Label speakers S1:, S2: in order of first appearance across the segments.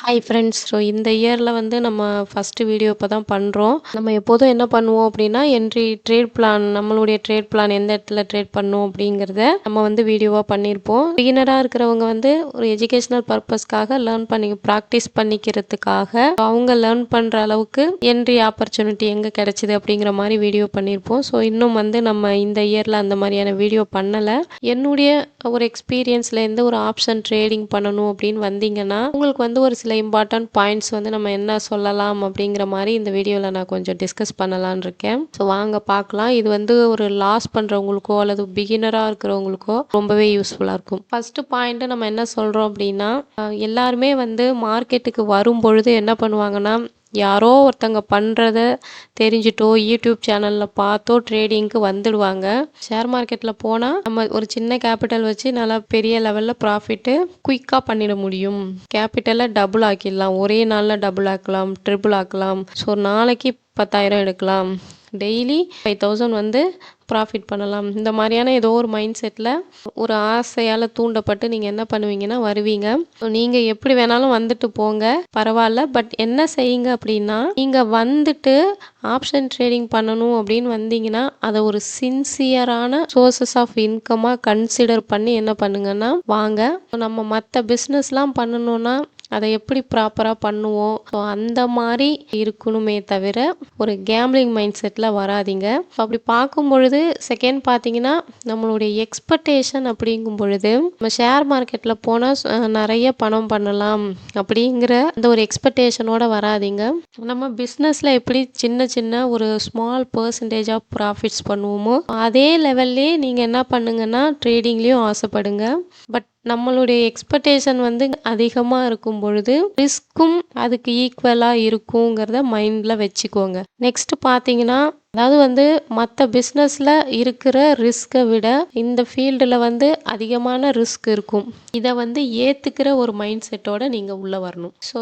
S1: Hi friends. So இந்த இயரில் வந்து நம்ம ஃபஸ்ட்டு வீடியோ இப்போ தான் பண்ணுறோம். நம்ம எப்போதும் என்ன பண்ணுவோம் அப்படின்னா, ட்ரேட் பிளான், நம்மளுடைய ட்ரேட் பிளான் எந்த இடத்துல ட்ரேட் பண்ணணும் அப்படிங்கிறத நம்ம வந்து வீடியோவாக பண்ணியிருப்போம். பிகினராக இருக்கிறவங்க வந்து ஒரு எஜுகேஷ்னல் பர்பஸ்க்காக ப்ராக்டிஸ் பண்ணிக்கிறதுக்காக அவங்க லேர்ன் பண்ணுற அளவுக்கு ஆப்பர்ச்சுனிட்டி எங்கே கிடைச்சிது அப்படிங்கிற மாதிரி வீடியோ பண்ணியிருப்போம். ஸோ இன்னும் வந்து நம்ம இந்த இயரில் அந்த மாதிரியான வீடியோ பண்ணலை. என்னுடைய ஒரு எக்ஸ்பீரியன்ஸ்லேருந்து ஒரு ஆப்ஷன் ட்ரேடிங் பண்ணணும் அப்படின்னு வந்தீங்கன்னா, உங்களுக்கு வந்து ஒரு சில இம்பார்ட்டன்ட் பாயிண்ட்ஸ் வந்து நம்ம என்ன சொல்லலாம் அப்படிங்கிற மாதிரி இந்த வீடியோவில் நான் கொஞ்சம் டிஸ்கஸ் பண்ணலான்னு இருக்கேன். ஸோ வாங்க பார்க்கலாம். இது வந்து ஒரு லாஸ் பண்ணுறவங்களுக்கோ அல்லது பிகினராக இருக்கிறவங்களுக்கோ ரொம்பவே யூஸ்ஃபுல்லாக இருக்கும். ஃபஸ்ட்டு பாயிண்ட்டு நம்ம என்ன சொல்கிறோம் அப்படின்னா, எல்லாருமே வந்து மார்க்கெட்டுக்கு வரும் பொழுது என்ன பண்ணுவாங்கன்னா, யாரோ ஒருத்தங்க பண்ணுறத தெரிஞ்சுட்டோ யூடியூப் சேனலில் பார்த்தோ ட்ரேடிங்க்கு வந்துடுவாங்க. ஷேர் மார்க்கெட்டில் போனால் நம்ம ஒரு சின்ன கேபிட்டல் வச்சு நல்லா பெரிய லெவலில் ப்ராஃபிட்டு குயிக்காக பண்ணிட முடியும். கேபிட்டலை டபுள் ஆக்கிடலாம், ஒரே நாளில் டபுள் ஆக்கலாம், ட்ரிபிள் ஆக்கலாம். ஸோ நாளைக்கு 10,000 எடுக்கலாம், டெய்லி 5,000 வந்து ப்ராஃபிட் பண்ணலாம். இந்த மாதிரியான ஏதோ ஒரு மைண்ட் செட்டில் ஒரு ஆசையால் தூண்டப்பட்டு நீங்கள் என்ன பண்ணுவீங்கன்னா வருவீங்க. நீங்கள் எப்படி வேணாலும் வந்துட்டு போங்க, பரவாயில்ல. பட் என்ன செய்யுங்க அப்படின்னா, நீங்கள் வந்துட்டு ஆப்ஷன் ட்ரேடிங் பண்ணணும் அப்படின்னு வந்தீங்கன்னா, அதை ஒரு சின்சியரான சோர்சஸ் ஆஃப் இன்கமாக கன்சிடர் பண்ணி என்ன பண்ணுங்கன்னா வாங்க. நம்ம மற்ற பிஸ்னஸ்லாம் பண்ணணுன்னா அதை எப்படி ப்ராப்பராக பண்ணுவோம், ஸோ அந்த மாதிரி இருக்கணுமே தவிர ஒரு கேம்லிங் மைண்ட் செட்டில் வராதிங்க. அப்படி பார்க்கும் பொழுது செகண்ட் பார்த்தீங்கன்னா, நம்மளுடைய எக்ஸ்பெக்டேஷன் அப்படிங்கும் பொழுது நம்ம ஷேர் மார்க்கெட்டில் போனால் நிறைய பணம் பண்ணலாம் அப்படிங்கிற அந்த ஒரு எக்ஸ்பெக்டேஷனோட வராதிங்க. நம்ம பிஸ்னஸில் எப்படி சின்ன சின்ன ஒரு ஸ்மால் பர்சன்டேஜ் ஆஃப் ப்ராஃபிட்ஸ் பண்ணுவோமோ அதே லெவல்லே நீங்கள் என்ன பண்ணுங்கன்னா ட்ரேடிங்லேயும் ஆசைப்படுங்க. பட் நம்மளுடைய எக்ஸ்பெக்டேஷன் வந்து அதிகமாக இருக்கும் பொழுது ரிஸ்க்கும் அதுக்கு ஈக்குவலாக இருக்குங்கிறத மைண்டில் வச்சுக்கோங்க. நெக்ஸ்ட் பார்த்தீங்கன்னா, அதாவது வந்து மற்ற பிஸ்னஸில் இருக்கிற ரிஸ்க்கை விட இந்த ஃபீல்டில் வந்து அதிகமான ரிஸ்க் இருக்கும். இதை வந்து ஏற்றுக்கிற ஒரு மைண்ட் செட்டோட நீங்கள் உள்ளே வரணும். ஸோ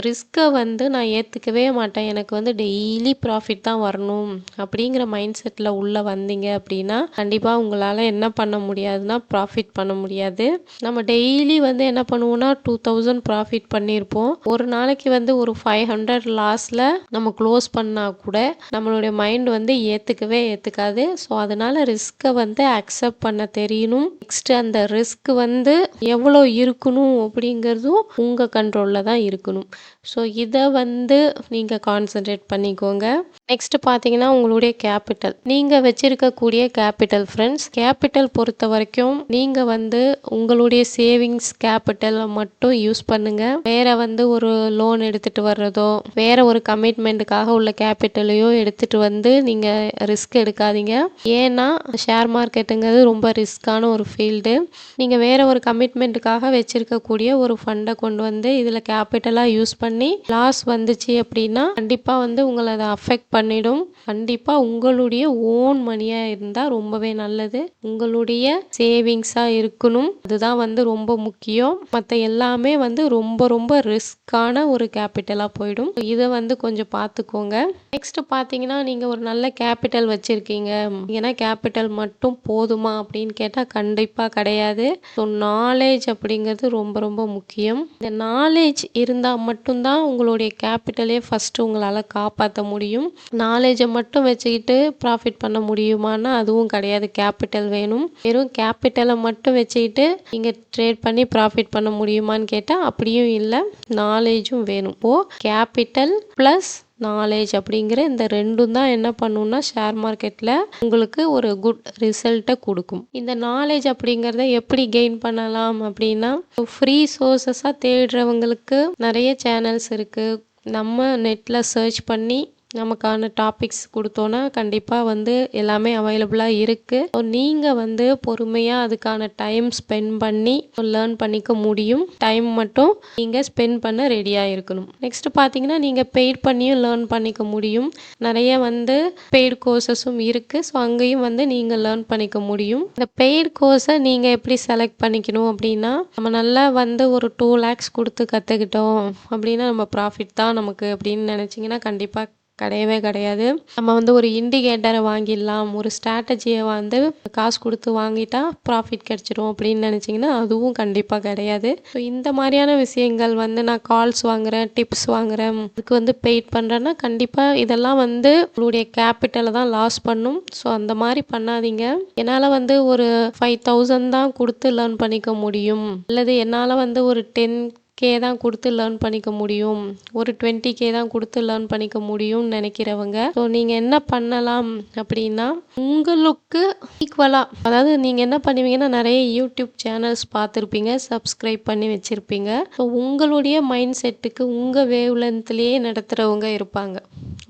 S1: ரிஸ்க்கை வந்து நான் ஏற்றுக்கவே மாட்டேன், எனக்கு வந்து டெய்லி ப்ராஃபிட் தான் வரணும் அப்படிங்கிற மைண்ட் செட்டில் உள்ளே வந்தீங்க அப்படின்னா கண்டிப்பாக உங்களால் என்ன பண்ண முடியாதுன்னா ப்ராஃபிட் பண்ண முடியாது. நம்ம டெய்லி வந்து என்ன பண்ணுவோம்னா 2,000 ப்ராஃபிட் பண்ணியிருப்போம். ஒரு நாளைக்கு வந்து ஒரு 500 லாஸில் நம்ம க்ளோஸ் பண்ணால் கூட நம்மளுடைய மைண்ட் வந்து ஏற்றுக்காது. ஸோ அதனால ரிஸ்க்கை வந்து அக்செப்ட் பண்ண தெரியணும். நெக்ஸ்ட் அந்த ரிஸ்க் வந்து எவ்வளோ இருக்கணும் அப்படிங்கிறதும் உங்கள் கண்ட்ரோலில் தான் இருக்கணும். ஸோ இதை வந்து நீங்கள் கான்சன்ட்ரேட் பண்ணிக்கோங்க. நெக்ஸ்ட் பார்த்தீங்கன்னா, உங்களுடைய கேபிட்டல், நீங்கள் வச்சிருக்கக்கூடிய கேபிட்டல் ஃப்ரெண்ட்ஸ். கேபிட்டல் பொறுத்த வரைக்கும் நீங்கள் வந்து உங்களுடைய சேவிங்ஸ் கேபிட்டலை மட்டும் யூஸ் பண்ணுங்க. வேற வந்து ஒரு லோன் எடுத்துட்டு வர்றதோ வேற ஒரு கமிட்மெண்ட்டுக்காக உள்ள கேபிட்டலையோ எடுத்துட்டு வந்து நீங்கள் ரிஸ்க் எடுக்காதீங்க. ஏன்னா ஷேர் மார்க்கெட்டுங்கிறது ரொம்ப ரிஸ்க்கான ஒரு ஃபீல்டு. நீங்கள் வேற ஒரு கமிட்மெண்ட்டுக்காக வச்சிருக்கக்கூடிய ஒரு ஃபண்டை கொண்டு வந்து இதில் கேபிட்டலாக யூஸ் பண்ணி லாஸ் வந்துச்சு அப்படின்னா கண்டிப்பாக வந்து உங்களை அதை அஃபெக்ட் பண்ணிடும். கண்டிப்பாக உங்களுடைய ஓன் மணியாக இருந்தால் ரொம்பவே நல்லது. உங்களுடைய சேவிங்ஸாக இருக்கணும், அதுதான் வந்து ரொம்ப முக்கியம். மற்ற எல்லாமே வந்து ரொம்ப ரொம்ப ரிஸ்க்கான ஒரு கேபிட்டலாக போயிடும். இதை வந்து கொஞ்சம் பார்த்துக்கோங்க. நெக்ஸ்ட் பார்த்தீங்கன்னா, நீங்கள் ஒரு நல்ல கேபிட்டல் வச்சுருக்கீங்க, ஏன்னா கேபிட்டல் மட்டும் போதுமா அப்படின்னு கேட்டால் கண்டிப்பாக கிடையாது. ஸோ நாலேஜ் அப்படிங்கிறது ரொம்ப ரொம்ப முக்கியம். இந்த நாலேஜ் இருந்தால் மட்டும்தான் உங்களுடைய கேபிட்டலே ஃபஸ்ட்டு உங்களால் காப்பாற்ற முடியும். நாலேஜை மட்டும் வச்சுக்கிட்டு ப்ராஃபிட் பண்ண முடியுமானா அதுவும் கிடையாது, கேபிட்டல் வேணும். வெறும் கேபிட்டலை மட்டும் வச்சுக்கிட்டு நீங்கள் ட்ரேட் பண்ணி ப்ராஃபிட் பண்ண முடியுமான்னு கேட்டால் அப்படியும் இல்லை, நாலேஜும் வேணும். கேபிட்டல் ப்ளஸ் நாலேஜ் அப்படிங்கிற இந்த ரெண்டும் தான் என்ன பண்ணுன்னா ஷேர் மார்க்கெட்டில் உங்களுக்கு ஒரு குட் ரிசல்ட்டை கொடுக்கும். இந்த நாலேஜ் அப்படிங்கிறத எப்படி கெயின் பண்ணலாம் அப்படின்னா, ஃப்ரீ சோர்சஸாக தேடுறவங்களுக்கு நிறைய சேனல்ஸ் இருக்குது. நம்ம நெட்டில் சர்ச் பண்ணி நமக்கான டாபிக்ஸ் கொடுத்தோன்னா கண்டிப்பாக வந்து எல்லாமே அவைலபிளாக இருக்குது. நீங்கள் வந்து பொறுமையாக அதுக்கான டைம் ஸ்பெண்ட் பண்ணி லேர்ன் பண்ணிக்க முடியும். டைம் மட்டும் நீங்கள் ஸ்பெண்ட் பண்ண ரெடியாக இருக்கணும். நெக்ஸ்ட் பார்த்தீங்கன்னா, நீங்கள் பெய்ட் பண்ணியும் லேர்ன் பண்ணிக்க முடியும். நிறைய வந்து பெய்டு கோர்சஸும் இருக்குது. ஸோ அங்கேயும் வந்து நீங்கள் லேர்ன் பண்ணிக்க முடியும். இந்த பெய்டு கோர்ஸை நீங்கள் எப்படி செலக்ட் பண்ணிக்கணும் அப்படின்னா, நம்ம நல்லா வந்து ஒரு 2 lakhs கொடுத்து கற்றுக்கிட்டோம் அப்படின்னா நம்ம ப்ராஃபிட் தான் நமக்கு அப்படின்னு நினச்சிங்கன்னா கண்டிப்பாக கிடையவே கிடையாது. நம்ம வந்து ஒரு இண்டிகேட்டரை வாங்கிடலாம், ஒரு ஸ்ட்ராட்டஜியை வந்து காசு கொடுத்து வாங்கிட்டா ப்ராஃபிட் கிடைச்சிரும் அப்படின்னு நினச்சிங்கன்னா அதுவும் கண்டிப்பாக கிடையாது. ஸோ இந்த மாதிரியான விஷயங்கள் வந்து நான் கால்ஸ் வாங்குகிறேன், டிப்ஸ் வாங்குகிறேன், அதுக்கு வந்து பெய்ட் பண்ணுறேன்னா கண்டிப்பாக இதெல்லாம் வந்து உங்களுடைய கேபிட்டலை தான் லாஸ் பண்ணும். ஸோ அந்த மாதிரி பண்ணாதீங்க. என்னால் வந்து ஒரு 5000 தான் கொடுத்து லேர்ன் பண்ணிக்க முடியும், அல்லது என்னால் வந்து ஒரு 10K தான் கொடுத்து லேர்ன் பண்ணிக்க முடியும், ஒரு 20K தான் கொடுத்து லேர்ன் பண்ணிக்க முடியும்னு நினைக்கிறவங்க, ஸோ நீங்கள் என்ன பண்ணலாம் அப்படின்னா உங்களுக்கு ஈக்குவலாக, அதாவது நீங்கள் என்ன பண்ணுவீங்கன்னா நிறைய யூடியூப் சேனல்ஸ் பார்த்துருப்பீங்க, சப்ஸ்கிரைப் பண்ணி வச்சுருப்பீங்க. ஸோ உங்களுடைய மைண்ட் செட்டுக்கு உங்கள் வேவ் லென்த்லேயே நடத்துகிறவங்க இருப்பாங்க.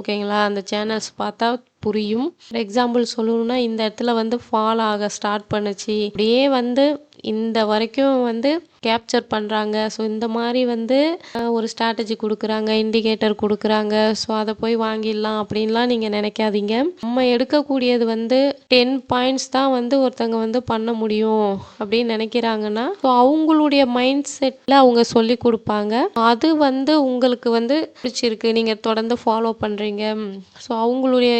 S1: ஓகேங்களா? அந்த சேனல்ஸ் பார்த்தா புரியும். ஃபார் எக்ஸாம்பிள் சொல்லணும்னா இந்த இடத்துல வந்து ஃபால் ஆக ஸ்டார்ட் பண்ணுச்சு, அப்படியே வந்து இந்த வரைக்கும் வந்து கேப்சர் பண்ணுறாங்க. ஸோ இந்த மாதிரி வந்து ஒரு ஸ்ட்ராட்டஜி கொடுக்குறாங்க, இண்டிகேட்டர் கொடுக்குறாங்க, ஸோ அதை போய் வாங்கிடலாம் அப்படின்லாம் நீங்கள் நினைக்காதீங்க. நம்ம எடுக்கக்கூடியது வந்து 10 பாயிண்ட்ஸ் தான் வந்து ஒருத்தங்க வந்து பண்ண முடியும் அப்படின்னு நினைக்கிறாங்கன்னா ஸோ அவங்களுடைய மைண்ட் செட்டில் அவங்க சொல்லி கொடுப்பாங்க. அது வந்து உங்களுக்கு வந்து பிடிச்சிருக்கு, நீங்கள் தொடர்ந்து ஃபாலோ பண்ணுறீங்க, ஸோ அவங்களுடைய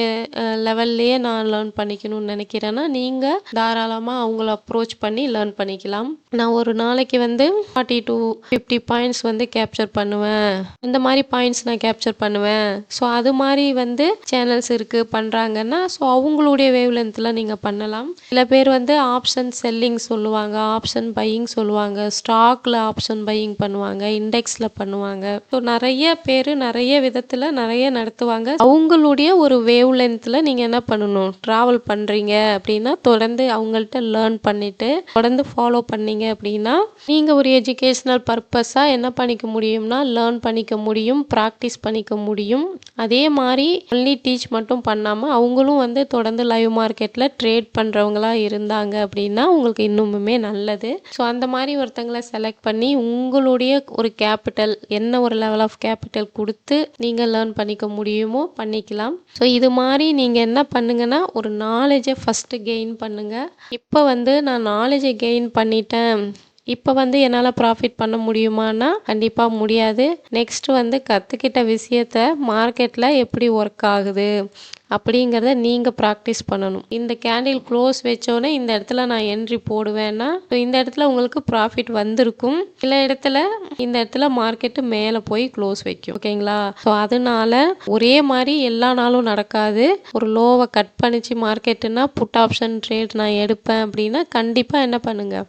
S1: லெவல்லையே நான் லேர்ன் பண்ணிக்கணும்னு நினைக்கிறேன்னா நீங்கள் தாராளமாக அவங்கள அப்ரோச் பண்ணி லேர்ன் பண்ணிக்கலாம். நான் ஒரு நாளைக்கு வந்து 40 to 50 பாயிண்ட்ஸ் வந்து கேப்சர் பண்ணுவேன், இந்த மாதிரி பாயிண்ட்ஸ் நான் கேப்சர் பண்ணுவேன். ஸோ அது மாதிரி வந்து சேனல்ஸ் இருக்குது பண்ணுறாங்கன்னா ஸோ அவங்களுடைய வேவ் லென்த்தில் நீங்கள் பண்ணலாம். சில பேர் வந்து ஆப்ஷன் செல்லிங் சொல்லுவாங்க, ஆப்ஷன் பையிங் சொல்லுவாங்க, ஸ்டாக்கில் ஆப்ஷன் பையிங் பண்ணுவாங்க, இண்டெக்ஸில் பண்ணுவாங்க. ஸோ நிறைய பேர் நிறைய விதத்தில் நிறைய நடத்துவாங்க. அவங்களுடைய ஒரு வேவ் லென்த்தில் நீங்கள் என்ன பண்ணணும், ட்ராவல் பண்ணுறீங்க அப்படின்னா தொடர்ந்து அவங்கள்ட்ட லேர்ன் பண்ணிவிட்டு தொடர்ந்து ஃபாலோ பண்ணீங்க அப்படின்னா நீங்கள் ஒரு எஜுகேஷ்னல் பர்பஸாக என்ன பண்ணிக்க முடியும்னா லேர்ன் பண்ணிக்க முடியும், ப்ராக்டிஸ் பண்ணிக்க முடியும். அதே மாதிரி ஒன்லி டீச் மட்டும் பண்ணாமல் அவங்களும் வந்து தொடர்ந்து லைவ் மார்க்கெட்டில் ட்ரேட் பண்ணுறவங்களா இருந்தாங்க அப்படின்னா உங்களுக்கு இன்னுமுமே நல்லது. ஸோ அந்த மாதிரி ஒருத்தங்களை செலக்ட் பண்ணி உங்களுடைய ஒரு கேபிட்டல், என்ன ஒரு லெவல் ஆஃப் கேபிட்டல் கொடுத்து நீங்கள் லேர்ன் பண்ணிக்க முடியுமோ பண்ணிக்கலாம். ஸோ இது மாதிரி நீங்கள் என்ன பண்ணுங்கன்னா ஒரு நாலேஜை ஃபஸ்ட்டு கெயின் பண்ணுங்கள். இப்போ வந்து நான் நாலேஜை கெயின் பண்ணிட்டேன், இப்போ வந்து என்னால் ப்ராஃபிட் பண்ண முடியுமானா கண்டிப்பாக முடியாது. நெக்ஸ்ட்டு வந்து கற்றுக்கிட்ட விஷயத்த மார்க்கெட்டில் எப்படி ஒர்க் ஆகுது அப்படிங்கிறத நீங்கள் ப்ராக்டிஸ் பண்ணணும். இந்த கேண்டில் க்ளோஸ் வச்சோன்னே இந்த இடத்துல நான் என்ட்ரி போடுவேன்னா இந்த இடத்துல உங்களுக்கு ப்ராஃபிட் வந்திருக்கும், சில இடத்துல இந்த இடத்துல மார்க்கெட்டு மேலே போய் க்ளோஸ் வைக்கும். ஓகேங்களா? ஸோ அதனால ஒரே மாதிரி எல்லா நாளும் நடக்காது. ஒரு லோவை கட் பண்ணிச்சு மார்க்கெட்டுனா புட் ஆப்ஷன் ட்ரேட் நான் எடுப்பேன் அப்படின்னா கண்டிப்பாக என்ன பண்ணுங்கள்,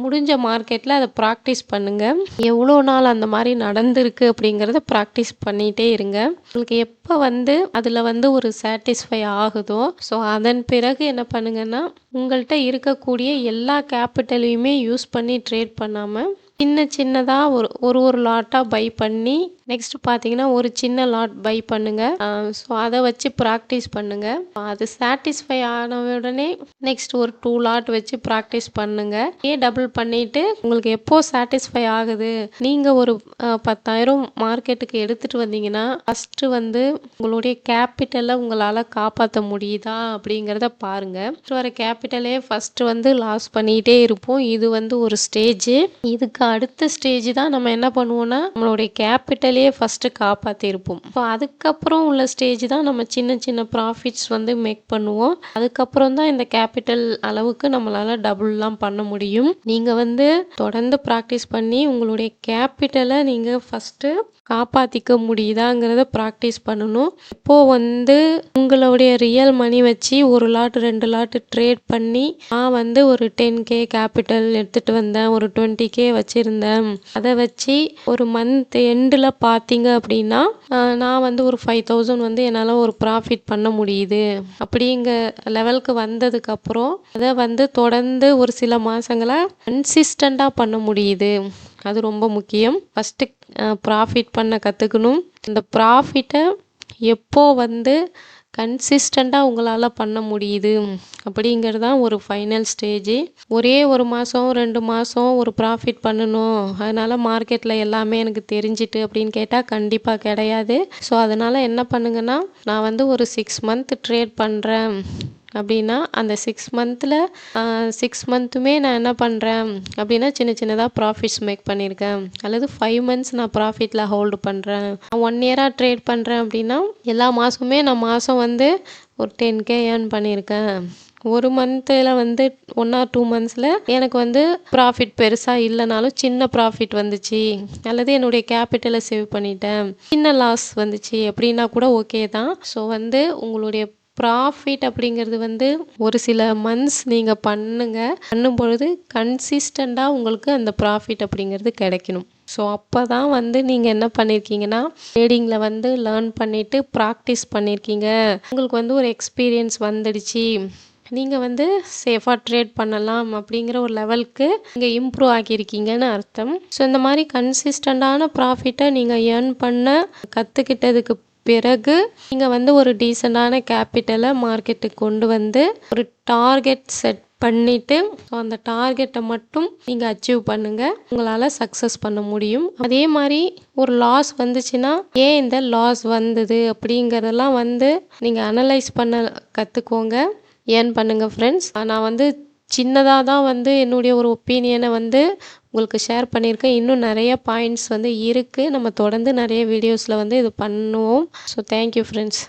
S1: முடிஞ்ச மார்க்கெட்டில் அதை ப்ராக்டிஸ் பண்ணுங்கள். எவ்வளோ நாள் அந்த மாதிரி நடந்திருக்கு அப்படிங்கிறத ப்ராக்டிஸ் பண்ணிகிட்டே இருங்க. உங்களுக்கு எப்போ வந்து அதில் வந்து ஒரு சாட்டிஸ்ஃபை ஆகுதோ ஸோ அதன் பிறகு என்ன பண்ணுங்கன்னா உங்கள்கிட்ட இருக்கக்கூடிய எல்லா கேபிட்டலையுமே யூஸ் பண்ணி ட்ரேட் பண்ணாமல் சின்னதாக ஒரு லாட்டாக பை பண்ணி நெக்ஸ்ட் பார்த்தீங்கன்னா ஒரு சின்ன லாட் பை பண்ணுங்கள். ஸோ அதை வச்சு ப்ராக்டிஸ் பண்ணுங்கள். அது சாட்டிஸ்ஃபை ஆன உடனே நெக்ஸ்ட் ஒரு 2 லாட் வச்சு ப்ராக்டிஸ் பண்ணுங்கள். டபுள் பண்ணிவிட்டு உங்களுக்கு எப்போ சாட்டிஸ்ஃபை ஆகுது, நீங்கள் ஒரு 10,000 மார்க்கெட்டுக்கு எடுத்துகிட்டு வந்தீங்கன்னா ஃபஸ்ட்டு வந்து உங்களுடைய கேபிட்டலை உங்களால் காப்பாற்ற முடியுதா அப்படிங்கிறத பாருங்கள். வர கேபிட்டலே ஃபஸ்ட்டு வந்து லாஸ் பண்ணிகிட்டே இருப்போம். இது வந்து ஒரு ஸ்டேஜ். இதுக்கு அடுத்த ஸ்டேஜ் தான் நம்ம என்ன பண்ணுவோம்னா நம்மளுடைய கேபிட்டலே ஃபஸ்ட்டு காப்பாற்றிருப்போம். ஸோ அதுக்கப்புறம் உள்ள ஸ்டேஜ் தான் நம்ம சின்ன சின்ன ப்ராஃபிட்ஸ் வந்து மேக் பண்ணுவோம். அதுக்கப்புறம் தான் இந்த கேபிட்டல் அளவுக்கு நம்மளால் டபுள்லாம் பண்ண முடியும். நீங்கள் வந்து தொடர்ந்து ப்ராக்டிஸ் பண்ணி உங்களுடைய கேபிட்டலை நீங்கள் ஃபஸ்ட்டு காப்பாற்றிக்க முடியுதாங்கிறத ப்ராக்டிஸ் பண்ணணும். இப்போது வந்து உங்களுடைய ரியல் மணி வச்சு ஒரு லாட் 2 லாட் ட்ரேட் பண்ணி நான் வந்து ஒரு 10K கேபிட்டல் எடுத்துகிட்டு வந்தேன், ஒரு 20K வச்சுருந்தேன், அதை வச்சு ஒரு மந்த் எண்டில் பார்த்தீங்க அப்படின்னா நான் வந்து ஒரு 5,000 வந்து என்னால் ஒரு ப்ராஃபிட் பண்ண முடியுது அப்படிங்கிற லெவலுக்கு வந்ததுக்கப்புறம் அதை வந்து தொடர்ந்து ஒரு சில மாதங்களாக கன்சிஸ்டண்ட்டாக பண்ண முடியுது. அது ரொம்ப முக்கியம். ஃபஸ்ட்டு ப்ராஃபிட் பண்ண கற்றுக்கணும். இந்த ப்ராஃபிட்டை எப்போ வந்து கன்சிஸ்டண்ட்டாக உங்களால் பண்ண முடியுது அப்படிங்கிறது தான் ஒரு ஃபைனல் ஸ்டேஜ். ஒரே ஒரு மாதம் 2 மாதம் ஒரு ப்ராஃபிட் பண்ணணும், அதனால் மார்க்கெட்டில் எல்லாமே எனக்கு தெரிஞ்சிட்டு அப்படின்னு கேட்டால் கண்டிப்பாக கிடையாது. ஸோ அதனால் என்ன பண்ணுங்கன்னா நான் வந்து ஒரு 6 மந்த் ட்ரேட் பண்ணுறேன், அப்படின்னா அந்த 6 மந்த்தில் 6 மந்த்துமே நான் என்ன பண்ணுறேன் அப்படின்னா சின்ன சின்னதாக ப்ராஃபிட்ஸ் மேக் பண்ணியிருக்கேன். அல்லது 5 மந்த்ஸ் நான் ப்ராஃபிட்டில் ஹோல்டு பண்ணுறேன். 1 இயராக ட்ரேட் பண்ணுறேன் அப்படின்னா எல்லா மாதமுமே நான் மாதம் வந்து ஒரு 10K ஏர்ன் பண்ணியிருக்கேன். ஒரு மந்த்தில் வந்து 1 ஆர் 2 மந்த்ஸில் எனக்கு வந்து ப்ராஃபிட் பெருசாக இல்லைனாலும் சின்ன ப்ராஃபிட் வந்துச்சு, அல்லது என்னுடைய கேபிட்டலை சேவ் பண்ணிட்டேன், சின்ன லாஸ் வந்துச்சு அப்படின்னா கூட ஓகே தான். ஸோ வந்து உங்களுடைய ப்ராஃபிட் அப்படிங்கிறது வந்து ஒரு சில மந்த்ஸ் நீங்கள் பண்ணும் பொழுது கன்சிஸ்டண்ட்டாக உங்களுக்கு அந்த ப்ராஃபிட் அப்படிங்கிறது கிடைக்கணும். ஸோ அப்போ தான் வந்து நீங்கள் என்ன பண்ணியிருக்கீங்கன்னா ட்ரேடிங்கில் வந்து லேர்ன் பண்ணிவிட்டு ப்ராக்டிஸ் பண்ணியிருக்கீங்க, உங்களுக்கு வந்து ஒரு எக்ஸ்பீரியன்ஸ் வந்துடுச்சு, நீங்கள் வந்து சேஃபாக ட்ரேட் பண்ணலாம் அப்படிங்கிற ஒரு லெவலுக்கு நீங்கள் இம்ப்ரூவ் ஆகியிருக்கீங்கன்னு அர்த்தம். ஸோ இந்த மாதிரி கன்சிஸ்டண்ட்டான ப்ராஃபிட்டை நீங்கள் ஏர்ன் பண்ண கற்றுக்கிட்டதுக்கு பிறகு நீங்கள் வந்து ஒரு டீசெண்டான கேபிட்டலை மார்க்கெட்டுக்கு கொண்டு வந்து ஒரு டார்கெட் செட் பண்ணிவிட்டு அந்த டார்கெட்டை மட்டும் நீங்கள் அச்சீவ் பண்ணுங்கள், உங்களால் சக்ஸஸ் பண்ண முடியும். அதே மாதிரி ஒரு லாஸ் வந்துச்சுன்னா ஏன் இந்த லாஸ் வந்தது அப்படிங்கிறதெல்லாம் வந்து நீங்கள் அனலைஸ் பண்ண கற்றுக்கோங்க, ஏர்ன் பண்ணுங்கள் ஃப்ரெண்ட்ஸ். நான் வந்து சின்னதாக தான் வந்து என்னுடைய ஒரு ஒப்பீனியனை வந்து உங்களுக்கு ஷேர் பண்ணியிருக்கேன். இன்னும் நிறைய பாயிண்ட்ஸ் வந்து இருக்குது. நம்ம தொடர்ந்து நிறைய வீடியோஸில் வந்து இது பண்ணுவோம். So thank you friends.